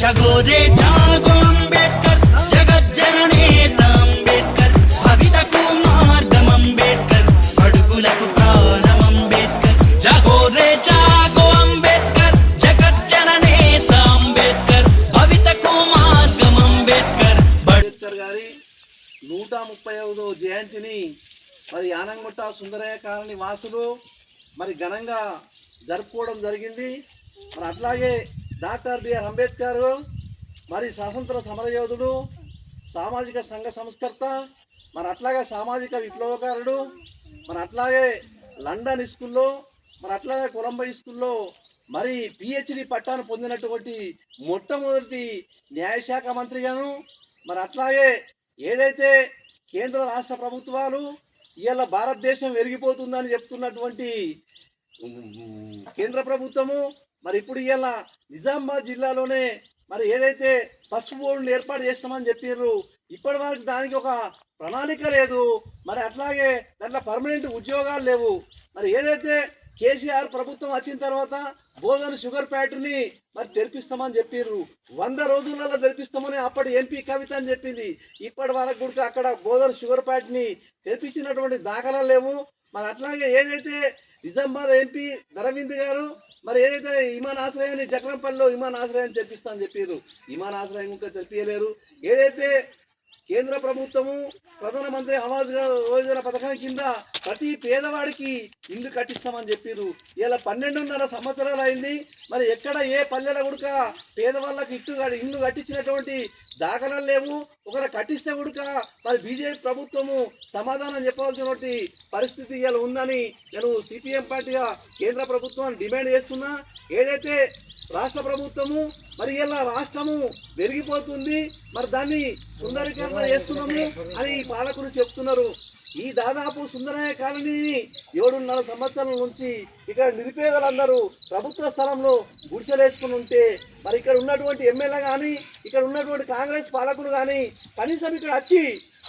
జగోరే జాగో అంబేద్కర్ జగజ్జననేత అంబేద్కర్ భవితకు మార్గం అంబేద్కర్ అడుగులకు ప్రాణం అంబేద్కర్ జగోరే జాగో అంబేద్కర్ జగజ్జననేత అంబేద్కర్ భవితకు మార్గం అంబేద్కర్. అంబేద్కర్ గారి 135వ జయంతిని మరి యానంగుట్ట సుందరయ్య కాలనీ వాసులు మరి ఘనంగా జరుపుకోవడం జరిగింది. మరి అట్లాగే డాక్టర్ బిఆర్ అంబేద్కర్ మరి స్వాతంత్ర సమరయోధుడు, సామాజిక సంఘ సంస్కర్త, మరి అట్లాగే సామాజిక విప్లవకారుడు, మరి అట్లాగే లండన్ స్కూల్లో, మరి అట్లాగే కొలంబో స్కూల్లో మరి పిహెచ్డి పట్టాను పొందినటువంటి మొట్టమొదటి న్యాయశాఖ మంత్రిగాను, మరి అట్లాగే ఏదైతే కేంద్ర రాష్ట్ర ప్రభుత్వాలు ఇవాళ భారతదేశం వెరిగిపోతుందని చెప్తున్నటువంటి కేంద్ర ప్రభుత్వము మరి ఇప్పుడు ఇవాళ నిజామాబాద్ జిల్లాలోనే మరి ఏదైతే పసుపు బోర్డులు ఏర్పాటు చేస్తామని చెప్పారు, ఇప్పటి వరకు దానికి ఒక ప్రణాళిక లేదు. మరి అట్లాగే దాంట్లో పర్మనెంట్ ఉద్యోగాలు లేవు. మరి ఏదైతే కేసీఆర్ ప్రభుత్వం వచ్చిన తర్వాత బోధన షుగర్ ఫ్యాక్టరీని మరి తెరిపిస్తామని చెప్పారు, 100 రోజులలో తెరిపిస్తామని అప్పటి ఎంపీ కవిత అని చెప్పింది. ఇప్పటి వరకు కూడా అక్కడ బోధన షుగర్ ఫ్యాక్టరీని తెరిపించినటువంటి దాఖలాలు లేవు. మరి అట్లాగే ఏదైతే నిజామాబాద్ ఎంపీ ధరవింద్ గారు మరి ఏదైతే విమానాశ్రయాన్ని జక్రంపల్లిలో విమానాశ్రయాన్ని తెరిపిస్తామని చెప్పారు, విమానాశ్రయం ఇంకా తెరిపించలేరు. ఏదైతే కేంద్ర ప్రభుత్వము ప్రధానమంత్రి ఆవాస్ యోజన పథకం కింద ప్రతి పేదవాడికి ఇల్లు కట్టిస్తామని చెప్పారు. ఇలా 12.5 సంవత్సరాలు అయింది. మరి ఎక్కడ ఏ పల్లెల ఉడక పేదవాళ్ళకి ఇల్లు కట్టించినటువంటి దాఖలాలు లేవు. ఒకవేళ కట్టిస్తే ఉడక మరి బీజేపీ ప్రభుత్వము సమాధానం చెప్పవలసినటువంటి పరిస్థితి ఇలా ఉందని నేను సిపిఎం పార్టీగా కేంద్ర ప్రభుత్వాన్ని డిమాండ్ చేస్తున్నా. ఏదైతే రాష్ట్ర ప్రభుత్వము మరి ఇలా రాష్ట్రము పెరిగిపోతుంది, మరి దాన్ని సుందరీకరణ చేస్తున్నాము అని ఈ పాలకులు చెప్తున్నారు. ఈ దాదాపు సుందరయ్య కాలనీని 7.5 సంవత్సరాల నుంచి ఇక్కడ నిరుపేదలందరూ ప్రభుత్వ స్థలంలో గుడిసెలేసుకుని ఉంటే మరి ఇక్కడ ఉన్నటువంటి ఎమ్మెల్యే కానీ ఇక్కడ ఉన్నటువంటి కాంగ్రెస్ పాలకులు కానీ కనీసం ఇక్కడ వచ్చి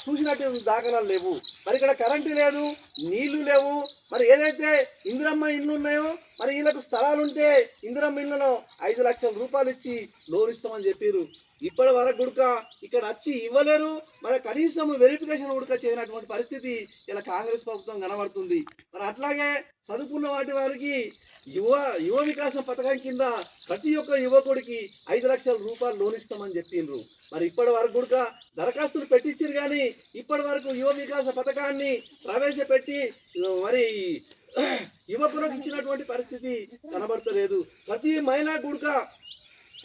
చూసినట్టు దాఖలాలు లేవు. మరి ఇక్కడ కరెంటు లేదు, నీళ్లు లేవు. మరి ఏదైతే ఇందిరమ్మ ఇళ్ళు ఉన్నాయో మరి వీళ్ళకు స్థలాలుంటే ఇందిరమ్మ ఇళ్లలో 5 లక్షల రూపాయలు ఇచ్చి లోన్ ఇస్తామని చెప్పారు. ఇప్పటి వరకు ఉడక ఇక్కడ వచ్చి ఇవ్వలేరు. మరి కనీసం వెరిఫికేషన్ ఉడక చేయనటువంటి పరిస్థితి ఇలా కాంగ్రెస్ ప్రభుత్వం కనబడుతుంది. మరి అట్లాగే చదువుకున్న వారికి యువ వికాసం పథకం కింద ప్రతి ఒక్క యువకుడికి 5 లక్షల రూపాయలు లోన్ ఇస్తామని చెప్పిండ్రు. మరి ఇప్పటి వరకు కూడా దరఖాస్తులు పెట్టించారు కానీ ఇప్పటి వరకు యువ వికాస పథకాన్ని ప్రవేశపెట్టి మరి యువకులకు ఇచ్చినటువంటి పరిస్థితి కనబడతలేదు. ప్రతి మహిళా గుడక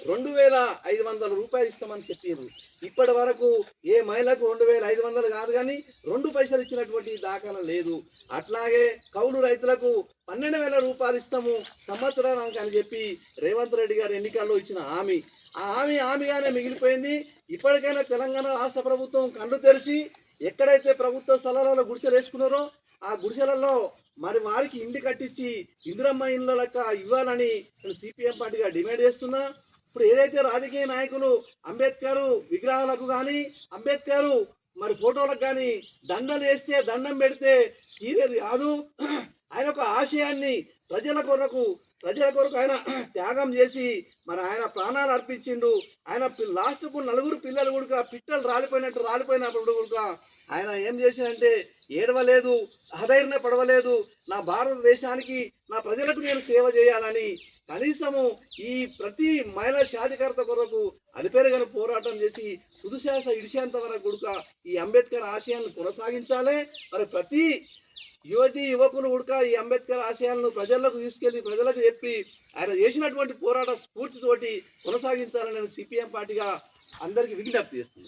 2,500 రూపాయలు ఇస్తామని చెప్పారు. ఇప్పటి వరకు ఏ మహిళకు 2,500 కాదు కానీ 2 పైసలు ఇచ్చినటువంటి దాఖలా లేదు. అట్లాగే కౌలు రైతులకు 12,000 రూపాయలు ఇస్తాము సంవత్సరానికి అని చెప్పి రేవంత్ రెడ్డి గారు ఎన్నికల్లో ఇచ్చిన హామీ, ఆ హామీగానే మిగిలిపోయింది. ఇప్పటికైనా తెలంగాణ రాష్ట్ర ప్రభుత్వం కళ్ళు తెరిచి ఎక్కడైతే ప్రభుత్వ స్థలాలలో గుడిసెలు వేసుకున్నారో ఆ గుడిసెలలో మరి వారికి ఇంటి కట్టించి ఇందిరమ్మ ఇళ్ళ లెక్క ఇవ్వాలని నేను సిపిఎం పార్టీగా డిమాండ్ చేస్తున్నా. ఇప్పుడు ఏదైతే రాజకీయ నాయకులు అంబేద్కర్ విగ్రహాలకు కానీ అంబేద్కర్ మరి ఫోటోలకు కానీ దండలు వేస్తే దండం పెడితే తీరేది కాదు. ఆయన ఒక ఆశయాన్ని ప్రజల కొరకు ఆయన త్యాగం చేసి మరి ఆయన ప్రాణాలు అర్పించిండు. ఆయన లాస్ట్కు 4 పిల్లలు కూడా పిట్టలు రాలిపోయినప్పుడు కూడా ఆయన ఏం చేసిందంటే ఏడవలేదు, అధైర్య పడవలేదు. నా భారతదేశానికి నా ప్రజలకు నేను సేవ చేయాలని కనీసము ఈ ప్రతి మహిళా సాధికారత కొరకు అలిపెరగని పోరాటం చేసి తుదిశ్వాస ఇడిసేంత వరకు కూడా ఈ అంబేద్కర్ ఆశయాలను కొనసాగించాలి. మరి ప్రతి యువకులు ఉడక ఈ అంబేద్కర్ ఆశయాలను ప్రజలకు తీసుకెళ్లి ప్రజలకు చెప్పి ఆయన చేసినటువంటి పోరాట స్ఫూర్తితోటి కొనసాగించాలని నేను సిపిఎం పార్టీగా అందరికీ విజ్ఞప్తి చేస్తున్నాను.